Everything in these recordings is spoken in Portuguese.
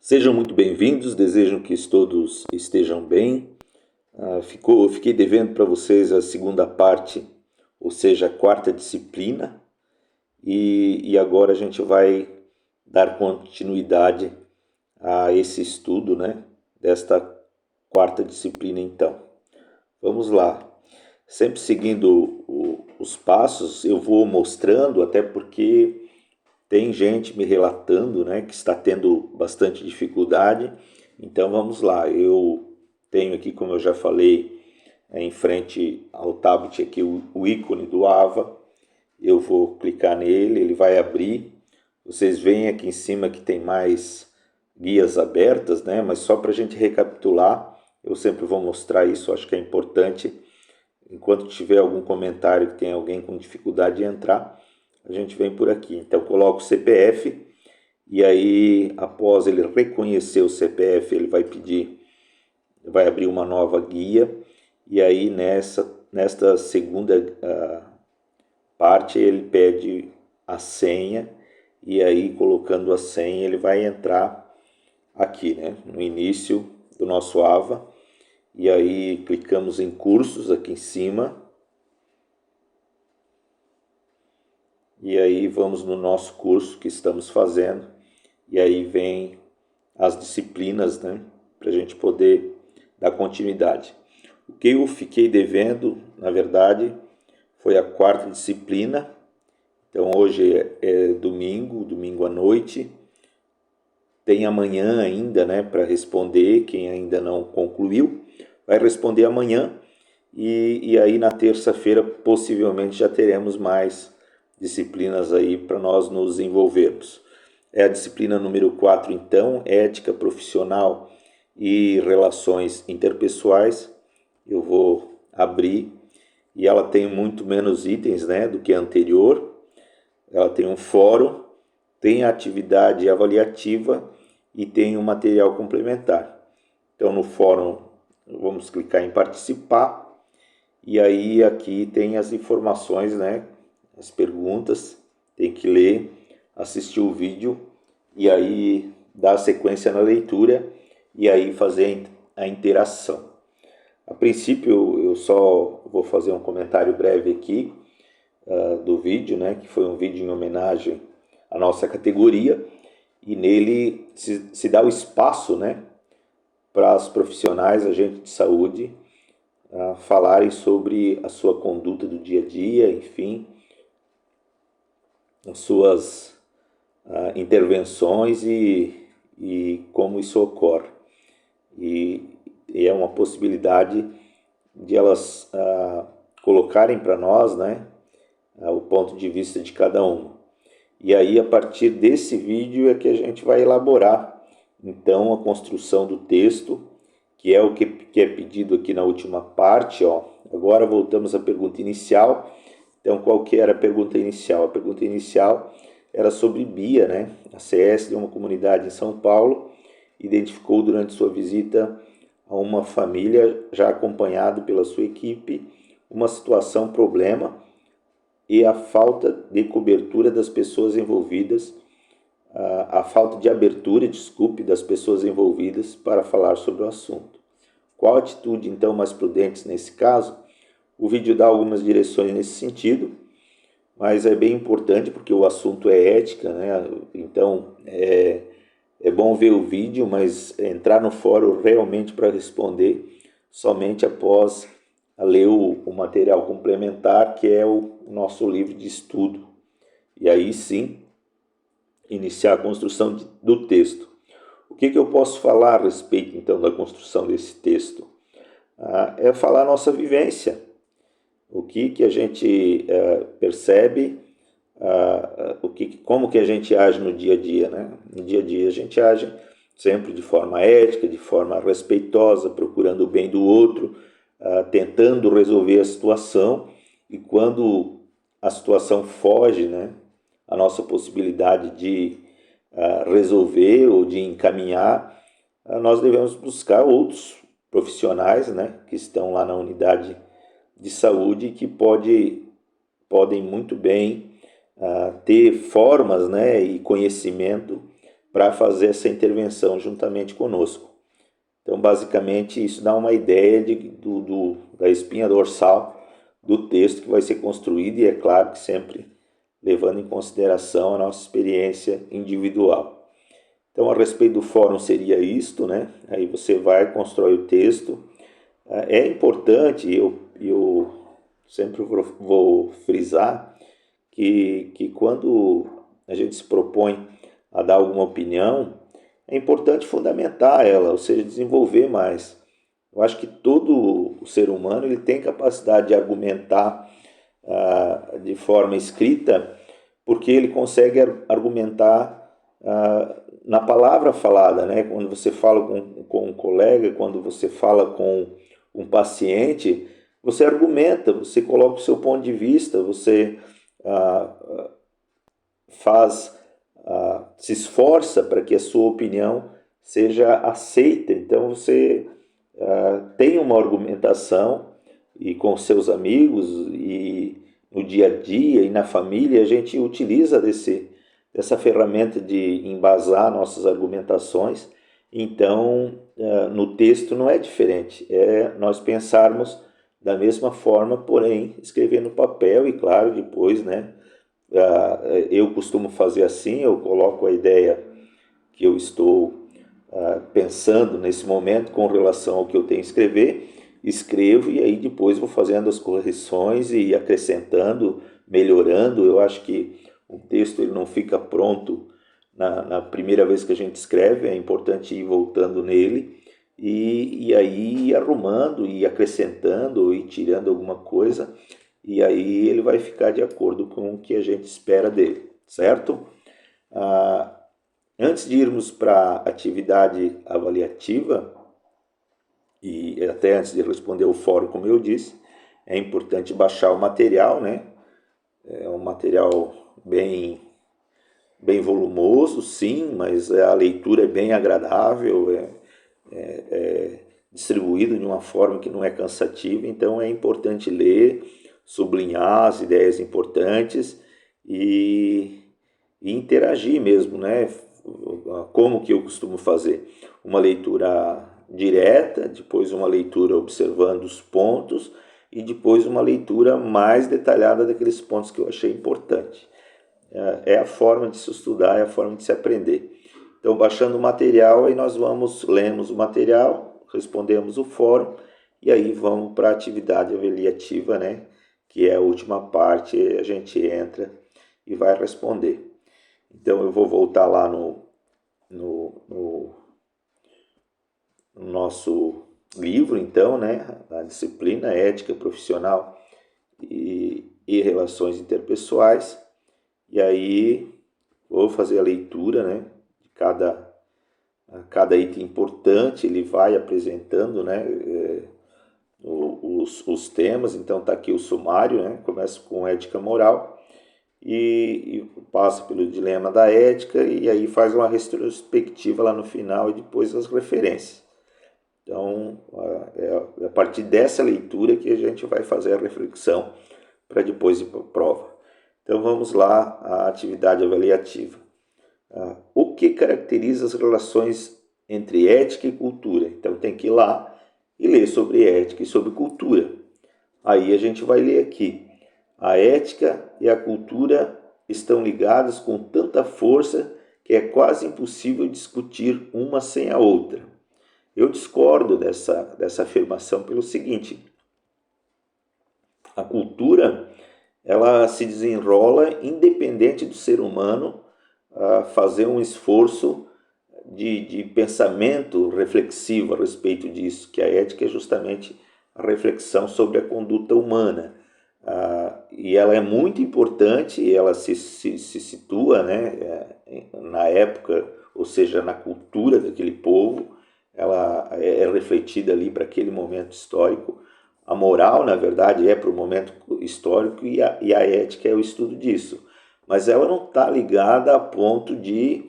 Sejam muito bem-vindos, desejo que todos estejam bem. Fiquei devendo para vocês a segunda parte, ou seja, a quarta disciplina, e agora a gente vai dar continuidade a esse estudo, né, desta quarta disciplina então. Vamos lá. Sempre seguindo os passos, eu vou mostrando, até porque tem gente me relatando, né, que está tendo bastante dificuldade. Então vamos lá, eu tenho aqui, como eu já falei, em frente ao tablet aqui o ícone do AVA. Eu vou clicar nele, ele vai abrir. Vocês veem aqui em cima que tem mais guias abertas, né? Mas só para a gente recapitular, eu sempre vou mostrar isso, acho que é importante. Enquanto tiver algum comentário que tem alguém com dificuldade de entrar, a gente vem por aqui. Então coloca o CPF e aí após ele reconhecer o CPF, ele vai abrir uma nova guia e aí nesta segunda parte ele pede a senha e aí colocando a senha ele vai entrar aqui, né, no início do nosso AVA. E aí clicamos em cursos aqui em cima. E aí vamos no nosso curso que estamos fazendo. E aí vem as disciplinas, né, para a gente poder dar continuidade. O que eu fiquei devendo, na verdade, foi a quarta disciplina. Então hoje é domingo à noite. Tem amanhã ainda, né, para responder. Quem ainda não concluiu vai responder amanhã. E aí na terça-feira possivelmente já teremos mais disciplinas aí para nós nos envolvermos. É a disciplina número 4 então, ética profissional e relações interpessoais. Eu vou abrir e ela tem muito menos itens, né, do que a anterior. Ela tem um fórum, tem a atividade avaliativa e tem um material complementar. Então no fórum vamos clicar em participar. E aí aqui tem as informações, né? As perguntas, tem que ler, assistir o vídeo e aí dar sequência na leitura e aí fazer a interação. A princípio eu só vou fazer um comentário breve aqui do vídeo, né? Que foi um vídeo em homenagem à nossa categoria e nele se dá o espaço, né? Para os profissionais, agentes de saúde, falarem sobre a sua conduta do dia a dia, enfim, as suas intervenções e como isso ocorre. E é uma possibilidade de elas colocarem para nós, né, o ponto de vista de cada uma. E aí, a partir desse vídeo é que a gente vai elaborar, então, a construção do texto, que é o que é pedido aqui na última parte, ó. Agora voltamos à pergunta inicial. Então, qual que era a pergunta inicial? A pergunta inicial era sobre Bia, né? A CS de uma comunidade em São Paulo identificou durante sua visita a uma família, já acompanhado pela sua equipe, uma situação problema e a falta de cobertura das pessoas envolvidas, a falta de abertura, das pessoas envolvidas para falar sobre o assunto. Qual a atitude, então, mais prudente nesse caso? O vídeo dá algumas direções nesse sentido, mas é bem importante porque o assunto é ética, né? Então é bom ver o vídeo, mas entrar no fórum realmente para responder somente após ler o material complementar, que é o nosso livro de estudo. E aí sim, iniciar a construção do texto. O que eu posso falar a respeito, então, da construção desse texto? É falar a nossa vivência, o que a gente percebe, como que a gente age no dia a dia, né? No dia a dia a gente age sempre de forma ética, de forma respeitosa, procurando o bem do outro, tentando resolver a situação, e quando a situação foge, né, a nossa possibilidade de resolver ou de encaminhar, nós devemos buscar outros profissionais, né, que estão lá na unidade de saúde que podem muito bem ter formas, né, e conhecimento para fazer essa intervenção juntamente conosco. Então, basicamente, isso dá uma ideia da espinha dorsal do texto que vai ser construído, e é claro que sempre levando em consideração a nossa experiência individual. Então, a respeito do fórum seria isto, né? Aí você vai, constrói o texto. É importante, eu sempre vou frisar, que quando a gente se propõe a dar alguma opinião, é importante fundamentar ela, ou seja, desenvolver mais. Eu acho que todo o ser humano ele tem capacidade de argumentar de forma escrita, porque ele consegue argumentar na palavra falada, né? Quando você fala com um colega, quando você fala com um paciente, você argumenta, você coloca o seu ponto de vista, você se esforça para que a sua opinião seja aceita. Então você tem uma argumentação, e com seus amigos e no dia a dia e na família a gente utiliza dessa ferramenta de embasar nossas argumentações. Então no texto não é diferente, é nós pensarmos da mesma forma, porém escrever no papel. E claro, depois, né, eu costumo fazer assim, eu coloco a ideia que eu estou pensando nesse momento com relação ao que eu tenho a escrever, escrevo, e aí depois vou fazendo as correções e acrescentando, melhorando. Eu acho que o texto ele não fica pronto na primeira vez que a gente escreve, é importante ir voltando nele e aí ir arrumando e acrescentando e tirando alguma coisa, e aí ele vai ficar de acordo com o que a gente espera dele, certo? Antes de irmos para a atividade avaliativa, e até antes de responder o fórum, como eu disse, é importante baixar o material, né? É um material bem volumoso, sim, mas a leitura é bem agradável, é distribuído de uma forma que não é cansativa. Então é importante ler, sublinhar as ideias importantes e interagir mesmo, né? Como que eu costumo fazer? Uma leitura direta, depois uma leitura observando os pontos e depois uma leitura mais detalhada daqueles pontos que eu achei importante. É a forma de se estudar, é a forma de se aprender. Então, baixando o material, aí nós lemos o material, respondemos o fórum e aí vamos para a atividade avaliativa, né? Que é a última parte, a gente entra e vai responder. Então, eu vou voltar lá no nosso livro, então, né? A disciplina Ética Profissional e Relações Interpessoais. E aí vou fazer a leitura, né, de cada item importante. Ele vai apresentando, né, os temas. Então está aqui o sumário, né, começa com ética moral e passa pelo dilema da ética, e aí faz uma retrospectiva lá no final e depois as referências. Então é a partir dessa leitura que a gente vai fazer a reflexão para depois ir para a prova. Então vamos lá à atividade avaliativa. O que caracteriza as relações entre ética e cultura? Então tem que ir lá e ler sobre ética e sobre cultura. Aí a gente vai ler aqui. A ética e a cultura estão ligadas com tanta força que é quase impossível discutir uma sem a outra. Eu discordo dessa afirmação pelo seguinte: a cultura ela se desenrola independente do ser humano fazer um esforço de pensamento reflexivo a respeito disso, que a ética é justamente a reflexão sobre a conduta humana. E ela é muito importante, ela se situa, né, na época, ou seja, na cultura daquele povo, ela é refletida ali para aquele momento histórico. A moral, na verdade, é para o momento histórico, e a ética é o estudo disso. Mas ela não está ligada a ponto de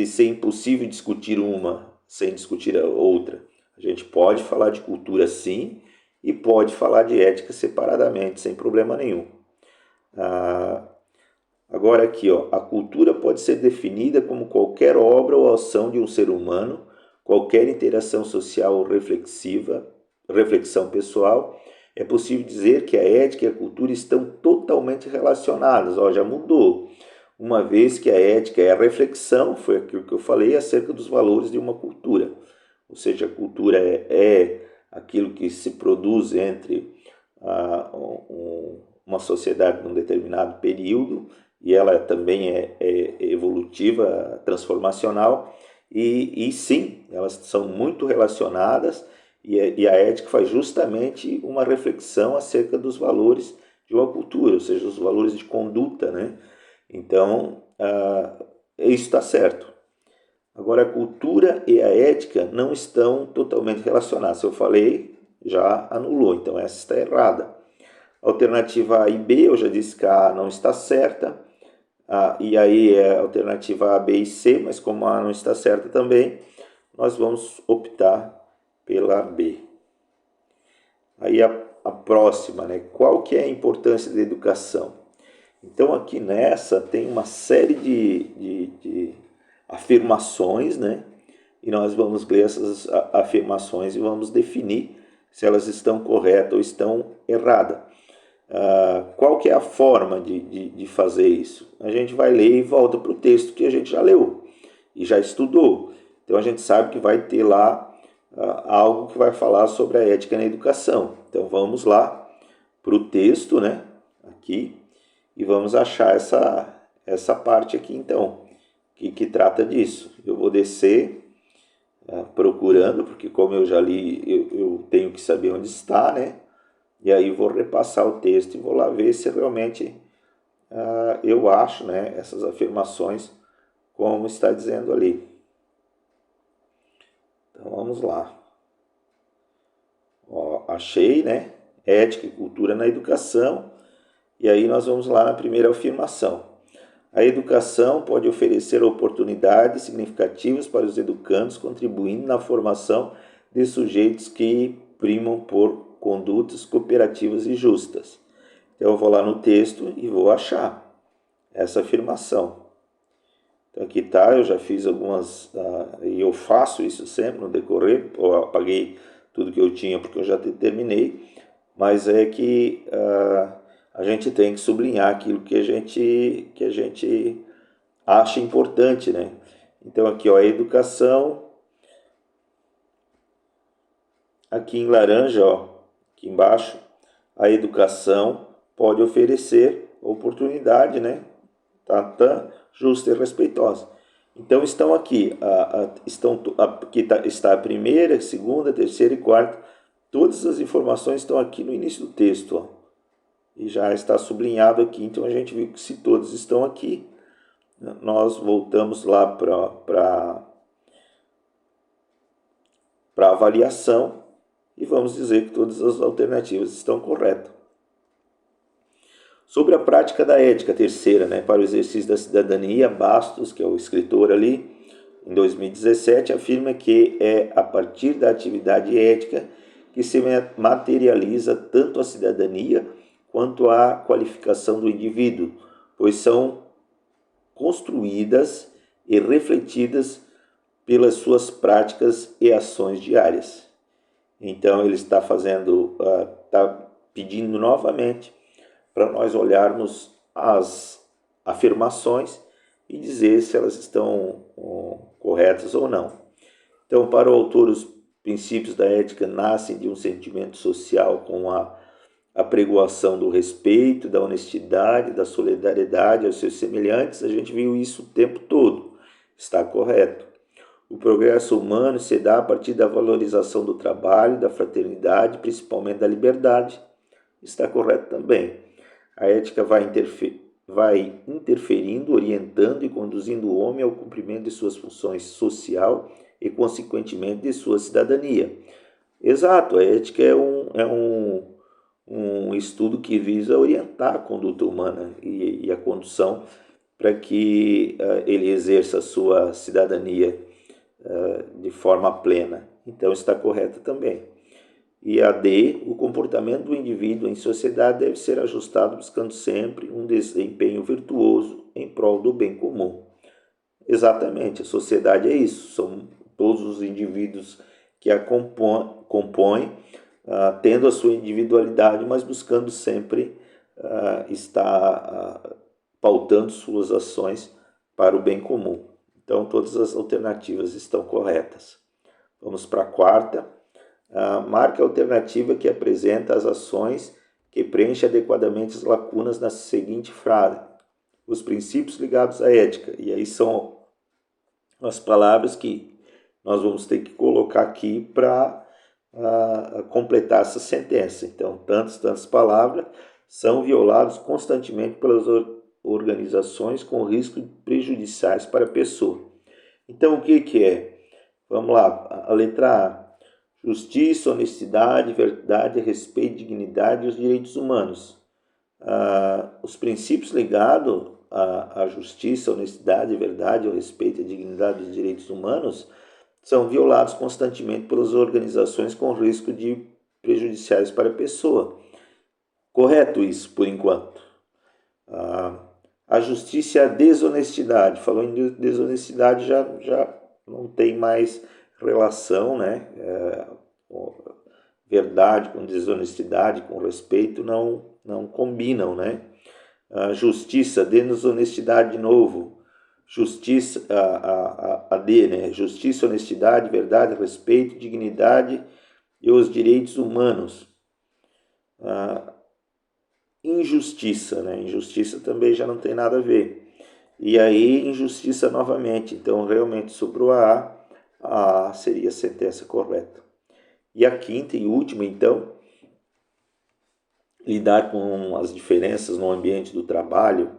ser impossível discutir uma sem discutir a outra. A gente pode falar de cultura, sim, e pode falar de ética separadamente, sem problema nenhum. Agora aqui, ó, a cultura pode ser definida como qualquer obra ou ação de um ser humano, qualquer interação social ou reflexão pessoal. É possível dizer que a ética e a cultura estão totalmente relacionadas. Ó, já mudou. Uma vez que a ética é a reflexão, foi aquilo que eu falei, acerca dos valores de uma cultura. Ou seja, a cultura é aquilo que se produz entre uma sociedade num determinado período, e ela também é evolutiva, transformacional, e sim, elas são muito relacionadas, e a ética faz justamente uma reflexão acerca dos valores de uma cultura, ou seja, os valores de conduta, né? Então, isso está certo. Agora, a cultura e a ética não estão totalmente relacionadas. Se eu falei, já anulou, então essa está errada. Alternativa A e B, eu já disse que a A não está certa. E aí é a alternativa A, B e C, mas como a A não está certa também, nós vamos optar pela B. Aí a próxima, né? Qual que é a importância da educação? Então aqui nessa tem uma série de afirmações, né? E nós vamos ler essas afirmações e vamos definir se elas estão corretas ou estão erradas. Qual que é a forma de fazer isso? A gente vai ler e volta para o texto que a gente já leu e já estudou. Então a gente sabe que vai ter lá algo que vai falar sobre a ética na educação. Então vamos lá para o texto, né? Aqui, e vamos achar essa parte aqui então, que trata disso. Eu vou descer procurando, porque como eu já li, eu tenho que saber onde está, né? E aí vou repassar o texto e vou lá ver se realmente eu acho, né, essas afirmações como está dizendo ali. Então vamos lá. Ó, achei, né? Ética e cultura na educação. E aí nós vamos lá na primeira afirmação. A educação pode oferecer oportunidades significativas para os educandos, contribuindo na formação de sujeitos que primam por condutas cooperativas e justas. Então eu vou lá no texto e vou achar essa afirmação. Então aqui está, eu já fiz algumas, e eu faço isso sempre no decorrer, eu apaguei tudo que eu tinha porque eu já terminei, mas é que a gente tem que sublinhar aquilo que a gente acha importante, né? Então aqui, ó, a educação, aqui em laranja, ó, aqui embaixo, a educação pode oferecer oportunidade, né? Tá justa e respeitosa. Então estão aqui, aqui está a primeira, segunda, terceira e quarta. Todas as informações estão aqui no início do texto, ó, e já está sublinhado aqui. Então a gente viu que se todos estão aqui, nós voltamos lá para avaliação e vamos dizer que todas as alternativas estão corretas. Sobre a prática da ética, terceira, né, para o exercício da cidadania, Bastos, que é o escritor ali, em 2017, afirma que é a partir da atividade ética que se materializa tanto a cidadania quanto a qualificação do indivíduo, pois são construídas e refletidas pelas suas práticas e ações diárias. Então ele está pedindo novamente para nós olharmos as afirmações e dizer se elas estão corretas ou não. Então, para o autor, os princípios da ética nascem de um sentimento social com a apregoação do respeito, da honestidade, da solidariedade aos seus semelhantes. A gente viu isso o tempo todo. Está correto. O progresso humano se dá a partir da valorização do trabalho, da fraternidade, principalmente da liberdade. Está correto também. A ética vai interferindo, orientando e conduzindo o homem ao cumprimento de suas funções social e, consequentemente, de sua cidadania. Exato, a ética é um estudo que visa orientar a conduta humana e a condução para que ele exerça a sua cidadania de forma plena. Então está correto também. E a D, o comportamento do indivíduo em sociedade deve ser ajustado buscando sempre um desempenho virtuoso em prol do bem comum. Exatamente, a sociedade é isso, são todos os indivíduos que a compõem, tendo a sua individualidade, mas buscando sempre estar pautando suas ações para o bem comum. Então, todas as alternativas estão corretas. Vamos para a quarta. Marque a alternativa que apresenta as ações que preenche adequadamente as lacunas na seguinte frase. Os princípios ligados à ética. E aí são as palavras que nós vamos ter que colocar aqui para completar essa sentença. Então, tantas palavras são violadas constantemente pelas organizações com risco prejudiciais para a pessoa. Então, o que é? Vamos lá, a letra A. Justiça, honestidade, verdade, respeito, dignidade e os direitos humanos. Os princípios ligados à justiça, honestidade, verdade, ao respeito, à dignidade e os direitos humanos são violados constantemente pelas organizações com risco de prejudiciais para a pessoa. Correto isso, por enquanto. A justiça e a desonestidade. Falou em desonestidade, já não tem mais relação, né? Verdade com desonestidade, com respeito, não combinam, né? Justiça, desonestidade de novo. Justiça, a D, né? Justiça, honestidade, verdade, respeito, dignidade e os direitos humanos. Injustiça, né? Injustiça também já não tem nada a ver. E aí, injustiça novamente. Então, realmente sobrou a seria a sentença correta. E a quinta e última, então, lidar com as diferenças no ambiente do trabalho,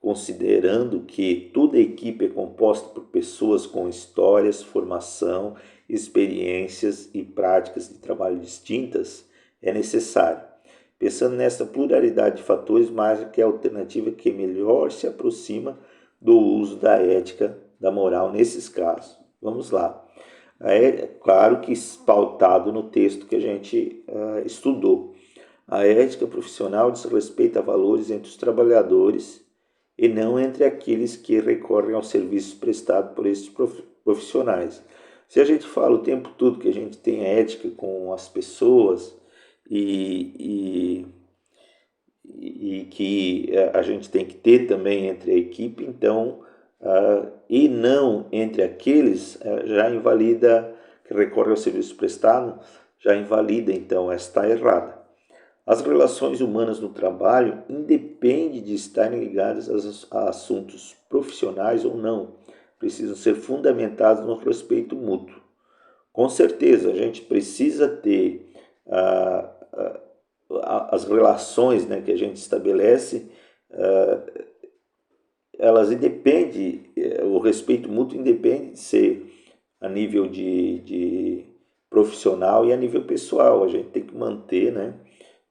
considerando que toda equipe é composta por pessoas com histórias, formação, experiências e práticas de trabalho distintas, é necessário. Pensando nessa pluralidade de fatores, mais que a alternativa que melhor se aproxima do uso da ética, da moral nesses casos. Vamos lá. É claro que pautado no texto que a gente estudou. A ética profissional diz respeito a valores entre os trabalhadores e não entre aqueles que recorrem aos serviços prestados por esses profissionais. Se a gente fala o tempo todo que a gente tem ética com as pessoas e que a gente tem que ter também entre a equipe, então, e não entre aqueles, já invalida, que recorre ao serviço prestado, já invalida, então, está errada. As relações humanas no trabalho independem de estarem ligadas a assuntos profissionais ou não, precisam ser fundamentadas no respeito mútuo. Com certeza, a gente precisa ter as relações, né, que a gente estabelece, elas independem, o respeito mútuo independe de ser a nível de profissional e a nível pessoal. A gente tem que manter, né,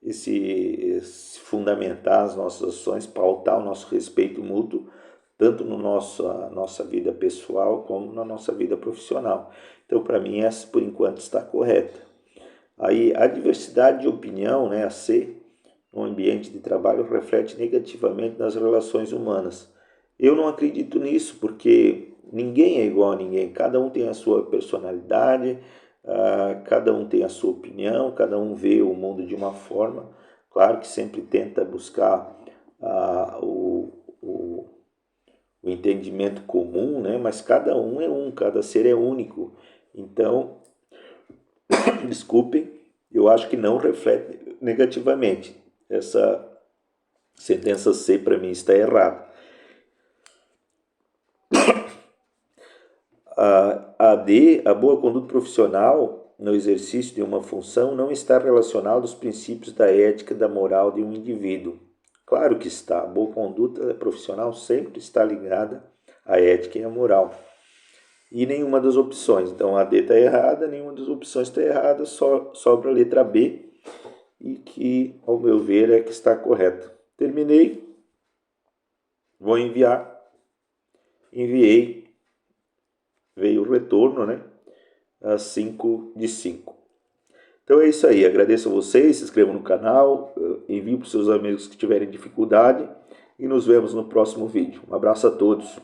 esse fundamentar as nossas ações, pautar o nosso respeito mútuo, tanto no nossa vida pessoal como na nossa vida profissional. Então, para mim, essa, por enquanto, está correta. Aí, a diversidade de opinião, né, a C, no ambiente de trabalho, reflete negativamente nas relações humanas. Eu não acredito nisso, porque ninguém é igual a ninguém, cada um tem a sua personalidade, cada um tem a sua opinião, cada um vê o mundo de uma forma. Claro que sempre tenta buscar o entendimento comum, né? Mas cada um é um, cada ser é único. Então, desculpem, eu acho que não reflete negativamente. Essa sentença C para mim está errada. A D, a boa conduta profissional no exercício de uma função não está relacionada aos princípios da ética e da moral de um indivíduo. Claro que está. A boa conduta profissional sempre está ligada à ética e à moral. E nenhuma das opções. Então a D está errada, nenhuma das opções está errada, só sobra a letra B, e que, ao meu ver, é que está correta. Terminei. Vou enviar. Enviei. Veio o retorno, né? 5 de 5. Então é isso aí, agradeço a vocês, se inscrevam no canal, enviem para os seus amigos que tiverem dificuldade e nos vemos no próximo vídeo. Um abraço a todos.